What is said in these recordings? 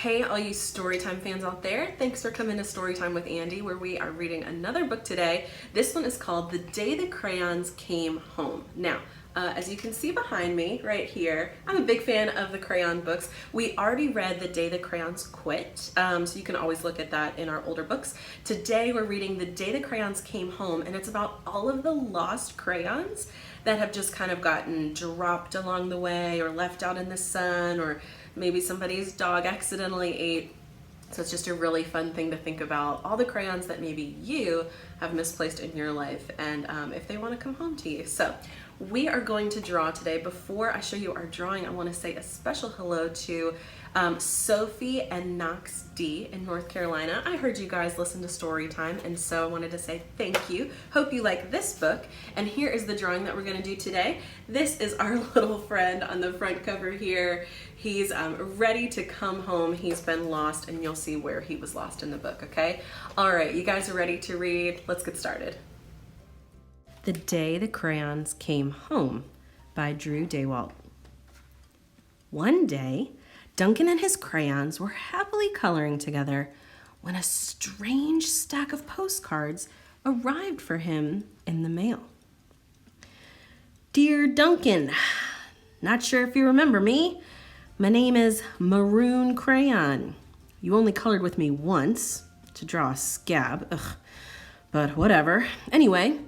Hey, all you Storytime fans out there. Thanks for coming to Storytime with Andy, where we are reading another book today. This one is called The Day the Crayons Came Home. Now, as you can see behind me right here, I'm a big fan of the Crayon books. We already read The Day the Crayons Quit, so you can always look at that in our older books. Today we're reading The Day the Crayons Came Home, and it's about all of the lost crayons that have just kind of gotten dropped along the way or left out in the sun, or maybe somebody's dog accidentally ate. So it's just a really fun thing to think about, all the crayons that maybe you have misplaced in your life, and if they want to come home to you. So we are going to draw today. Before I show you our drawing, I want to say a special hello to Sophie and Knox D in North Carolina. I heard you guys listen to Storytime, and so I wanted to say thank you. Hope you like this book. And here is the drawing that we're going to do today. This is our little friend on the front cover here. He's ready to come home. He's been lost, and you'll see where he was lost in the book, okay? All right, you guys are ready to read. Let's get started. The Day the Crayons Came Home by Drew Daywalt. One day, Duncan and his crayons were happily coloring together when a strange stack of postcards arrived for him in the mail. Dear Duncan, not sure if you remember me. My name is Maroon Crayon. You only colored with me once to draw a scab. Ugh, but whatever. Anyway,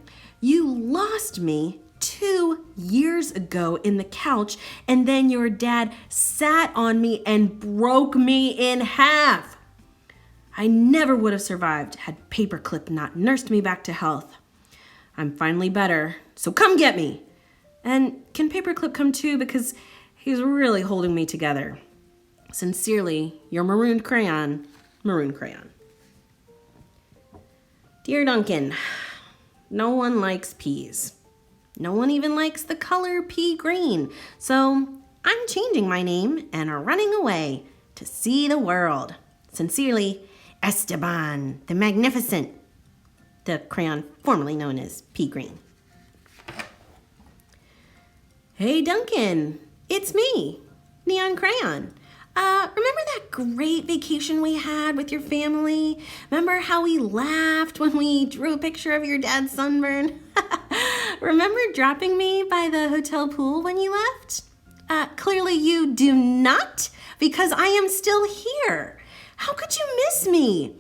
you lost me 2 years ago in the couch, and then your dad sat on me and broke me in half. I never would have survived had Paperclip not nursed me back to health. I'm finally better, so come get me. And can Paperclip come too, because he's really holding me together. Sincerely, your Maroon Crayon, Maroon Crayon. Dear Duncan, no one likes peas. No one even likes the color pea green. So I'm changing my name and running away to see the world. Sincerely, Esteban the Magnificent, the crayon formerly known as pea green. Hey Duncan, it's me, Neon Crayon. Remember that great vacation we had with your family? Remember how we laughed when we drew a picture of your dad's sunburn? Remember dropping me by the hotel pool when you left? Clearly you do not, because I am still here. How could you miss me?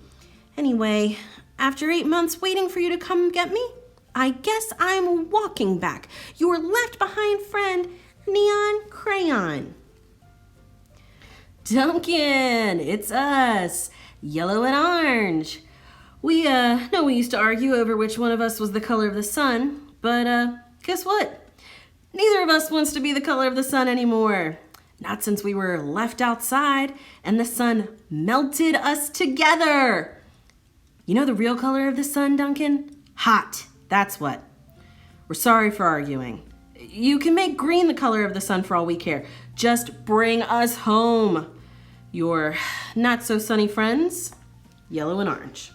Anyway, after 8 months waiting for you to come get me, I guess I'm walking back. Your left behind friend, Neon Crayon. Duncan, it's us, Yellow and Orange. We know we used to argue over which one of us was the color of the sun, but guess what? Neither of us wants to be the color of the sun anymore. Not since we were left outside and the sun melted us together. You know the real color of the sun, Duncan? Hot, that's what. We're sorry for arguing. You can make green the color of the sun for all we care. Just bring us home. Your not-so-sunny friends, Yellow and Orange.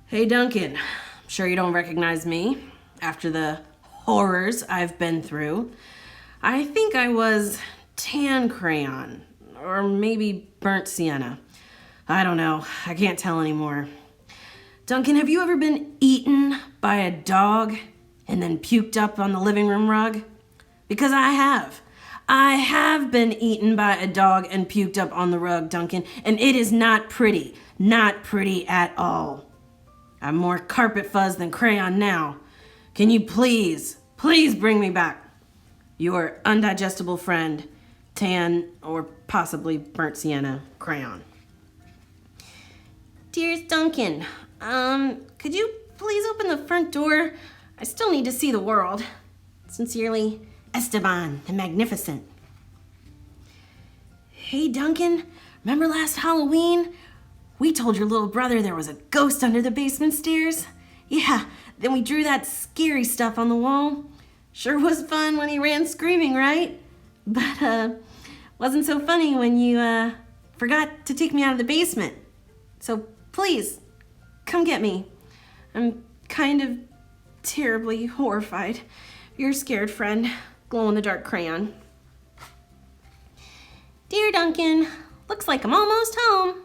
Hey, Duncan. I'm sure you don't recognize me after the horrors I've been through. I think I was Tan Crayon, or maybe Burnt Sienna. I don't know. I can't tell anymore. Duncan, have you ever been eaten by a dog and then puked up on the living room rug? Because I have. I have been eaten by a dog and puked up on the rug, Duncan, and it is not pretty. Not pretty at all. I'm more carpet fuzz than crayon now. Can you please bring me back? Your undigestible friend, Tan, or possibly Burnt Sienna Crayon. Dearest Duncan, could you please open the front door? I still need to see the world. Sincerely, Esteban the Magnificent. Hey Duncan, remember last Halloween? We told your little brother there was a ghost under the basement stairs? Yeah, then we drew that scary stuff on the wall. Sure was fun when he ran screaming, right? But wasn't so funny when you forgot to take me out of the basement. So please, come get me. I'm kind of terribly horrified. Your scared friend, glow-in-the-dark crayon. Dear Duncan, looks like I'm almost home.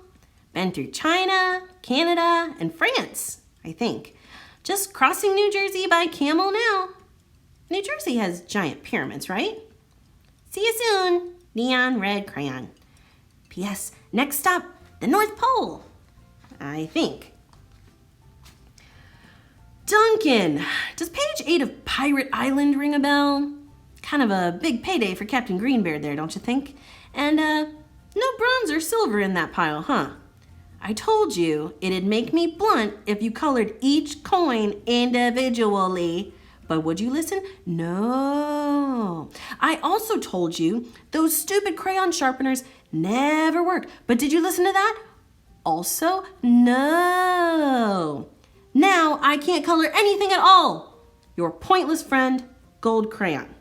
Been through China, Canada, and France, I think. Just crossing New Jersey by camel now. New Jersey has giant pyramids, right? See you soon, Neon Red Crayon. P.S. Next stop, the North Pole, I think. Duncan, does page 8 of Pirate Island ring a bell? Kind of a big payday for Captain Greenbeard there, don't you think? And, no bronze or silver in that pile, huh? I told you it'd make me blunt if you colored each coin individually. But would you listen? No. I also told you those stupid crayon sharpeners never work. But did you listen to that? Also, no. Now I can't color anything at all. Your pointless friend, Gold Crayon.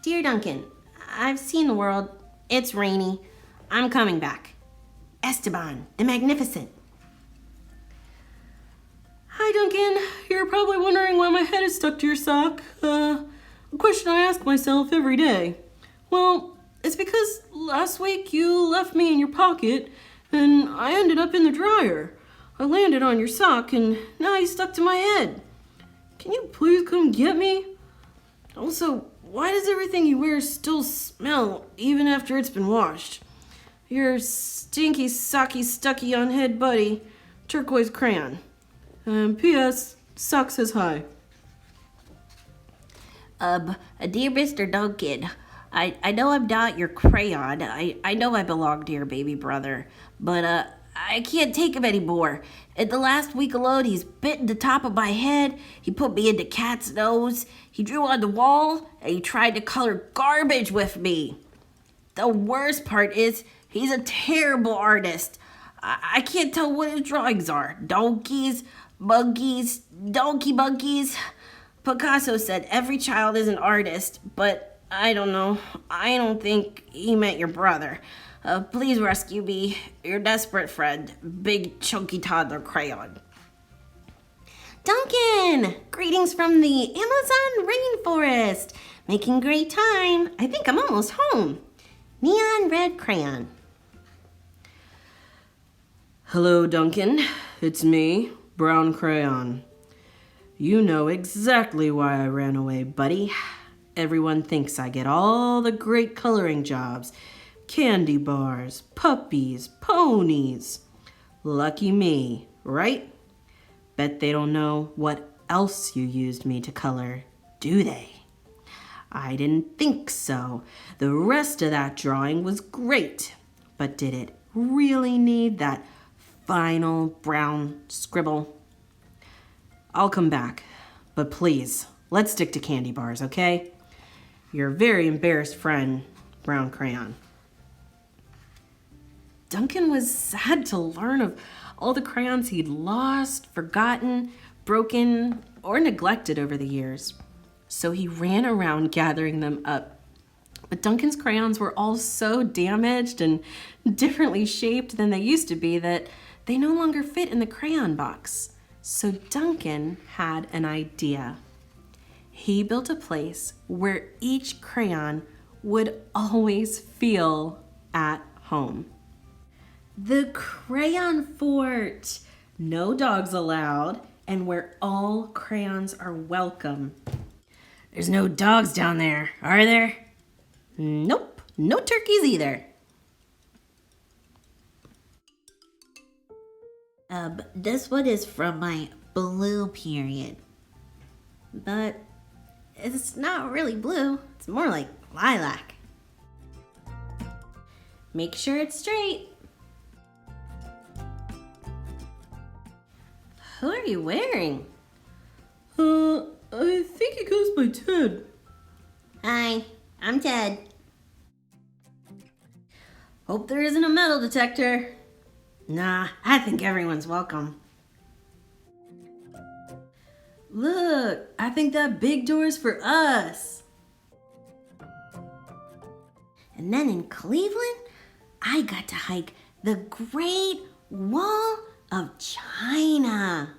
Dear Duncan, I've seen the world. It's rainy. I'm coming back. Esteban, the Magnificent. Hi, Duncan. You're probably wondering why my head is stuck to your sock. A question I ask myself every day. Well, it's because last week you left me in your pocket and I ended up in the dryer. I landed on your sock and now he's stuck to my head. Can you please come get me? Also, why does everything you wear still smell even after it's been washed? Your stinky, socky, stucky on head buddy, Turquoise Crayon. P.S. Sock says hi. Dear Mr. Duncan, I know I'm not your crayon. I know I belong to your baby brother, but I can't take him anymore. In the last week alone, he's bitten the top of my head, he put me into cat's nose, he drew on the wall, and he tried to color garbage with me. The worst part is, he's a terrible artist. I can't tell what his drawings are. Donkeys, monkeys, donkey monkeys. Picasso said every child is an artist, but I don't know. I don't think he meant your brother. Please rescue me, your desperate friend, Big Chunky Toddler Crayon. Duncan! Greetings from the Amazon rainforest. Making great time. I think I'm almost home. Neon Red Crayon. Hello, Duncan. It's me, Brown Crayon. You know exactly why I ran away, buddy. Everyone thinks I get all the great coloring jobs. Candy bars, puppies, ponies. Lucky me, right? Bet they don't know what else you used me to color, do they? I didn't think so. The rest of that drawing was great, but did it really need that final brown scribble? I'll come back, but please, let's stick to candy bars, okay? Your very embarrassed friend, Brown Crayon. Duncan was sad to learn of all the crayons he'd lost, forgotten, broken, or neglected over the years. So he ran around gathering them up. But Duncan's crayons were all so damaged and differently shaped than they used to be that they no longer fit in the crayon box. So Duncan had an idea. He built a place where each crayon would always feel at home. The Crayon Fort. No dogs allowed, and where all crayons are welcome. There's no dogs down there, are there? Nope, no turkeys either. This one is from my blue period. But it's not really blue. It's more like lilac. Make sure it's straight. Who are you wearing? I think it goes by Ted. Hi, I'm Ted. Hope there isn't a metal detector. Nah, I think everyone's welcome. Look, I think that big door is for us. And then in Cleveland, I got to hike the Great Wall of China.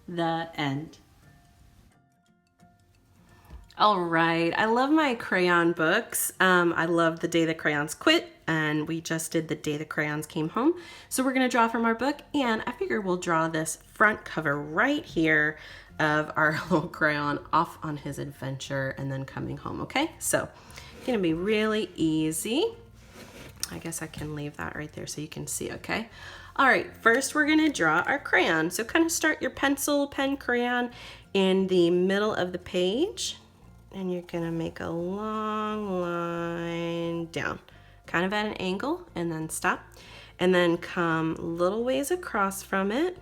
The end. All right, I love my crayon books. I love The Day the Crayons Quit, and we just did The Day the Crayons Came Home. So we're gonna draw from our book, and I figure we'll draw this front cover right here of our little crayon off on his adventure and then coming home, okay? So it's gonna be really easy. I guess I can leave that right there so you can see, okay? All right, first we're gonna draw our crayon. So kind of start your pencil, pen, crayon in the middle of the page. And you're gonna make a long line down, kind of at an angle, and then stop. And then come little ways across from it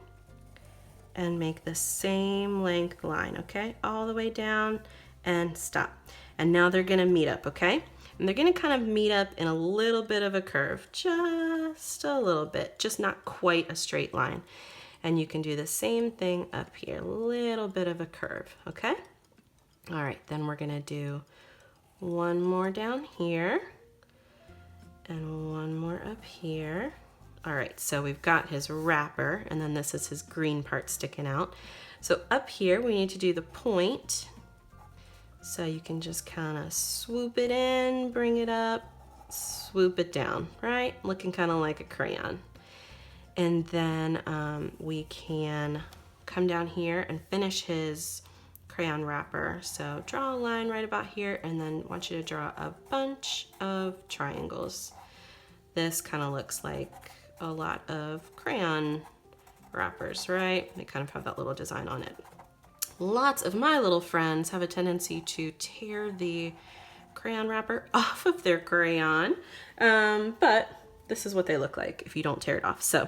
and make the same length line, okay? All the way down and stop. And now they're gonna meet up, okay? And they're gonna kind of meet up in a little bit of a curve, just a little bit, just not quite a straight line. And you can do the same thing up here, a little bit of a curve, okay? All right, then we're gonna do one more down here and one more up here. All right, so we've got his wrapper, and then this is his green part sticking out. So up here, we need to do the point. So you can just kind of swoop it in, bring it up, swoop it down, right? Looking kind of like a crayon. And then we can come down here and finish his crayon wrapper. So draw a line right about here, and then I want you to draw a bunch of triangles. This kind of looks like a lot of crayon wrappers, right? They kind of have that little design on it. Lots of my little friends have a tendency to tear the crayon wrapper off of their crayon, but this is what they look like if you don't tear it off. So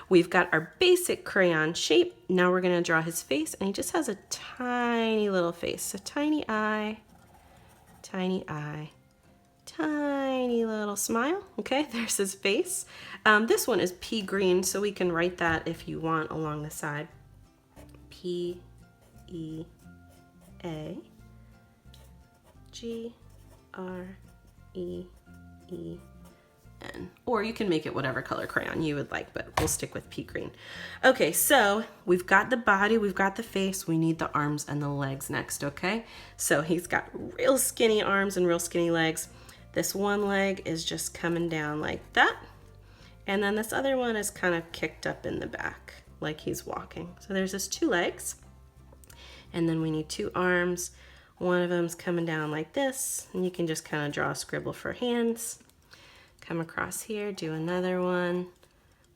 we've got our basic crayon shape. Now we're gonna draw his face, and he just has a tiny little face, a tiny eye, tiny little smile. Okay, there's his face. This one is pea green, so we can write that if you want along the side. P-E-A-G-R-E-E-N. Or you can make it whatever color crayon you would like, but we'll stick with pea green. Okay, so we've got the body, we've got the face, we need the arms and the legs next, okay? So he's got real skinny arms and real skinny legs. This one leg is just coming down like that. And then this other one is kind of kicked up in the back, like he's walking. So there's his two legs. And then we need two arms. One of them's coming down like this, and you can just kind of draw a scribble for hands. Come across here, do another one,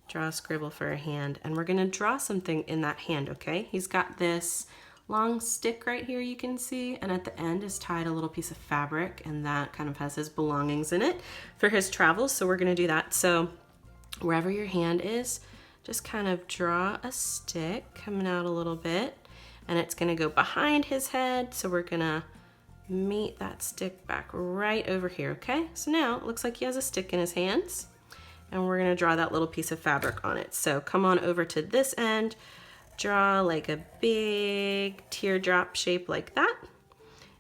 draw a scribble for a hand, and we're gonna draw something in that hand, okay? He's got this long stick right here you can see, and at the end is tied a little piece of fabric, and that kind of has his belongings in it for his travels, so we're gonna do that. So wherever your hand is, just kind of draw a stick coming out a little bit, and it's gonna go behind his head, so we're gonna meet that stick back right over here, okay? So now it looks like he has a stick in his hands, and we're gonna draw that little piece of fabric on it. So come on over to this end, draw like a big teardrop shape like that,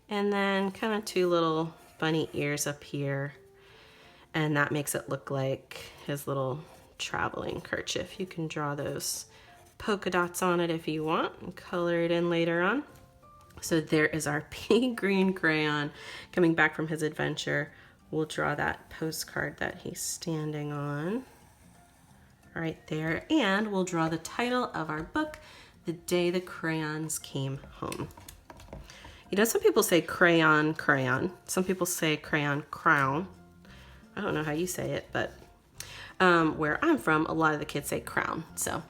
and then kind of two little bunny ears up here, and that makes it look like his little traveling kerchief. You can draw those polka dots on it if you want and color it in later on. So there is our pea green crayon coming back from his adventure. We'll draw that postcard that he's standing on right there, and we'll draw the title of our book, The Day the Crayons Came Home. You know, some people say crayon, crayon. Some people say crayon, crown. I don't know how you say it, but where I'm from, a lot of the kids say crown. So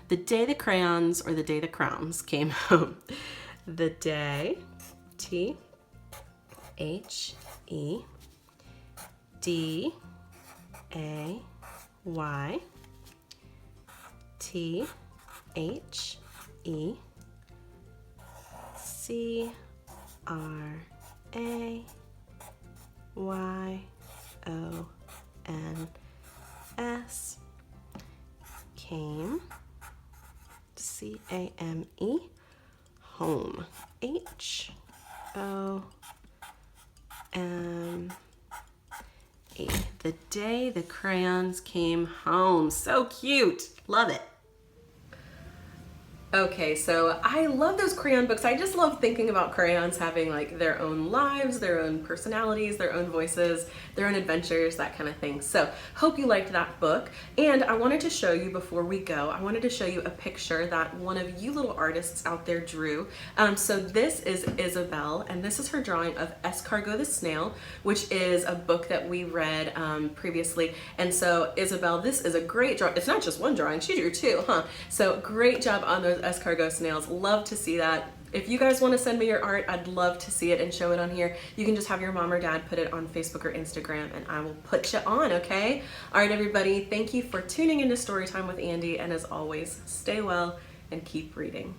the day the crayons, or the day the crowns came home. The day, T-H-E-D-A-Y, C-R-A-Y-O-N-S, came, C-A-M-E, home, H-O-M-E, the day the crayons came home. So cute, love it. Okay, so I love those crayon books. I just love thinking about crayons having like their own lives, their own personalities, their own voices, their own adventures, that kind of thing. So hope you liked that book. And I wanted to show you before we go, I wanted to show you a picture that one of you little artists out there drew. So this is Isabel, and this is her drawing of Escargot the Snail, which is a book that we read previously. And so Isabel, this is a great drawing. It's not just one drawing, she drew two, huh? So great job on those escargot snails. Love to see that. If you guys want to send me your art, I'd love to see it and show it on here. You can just have your mom or dad put it on Facebook or Instagram and I will put you on, okay? All right, everybody, thank you for tuning into Storytime with Andy, and as always, stay well and keep reading.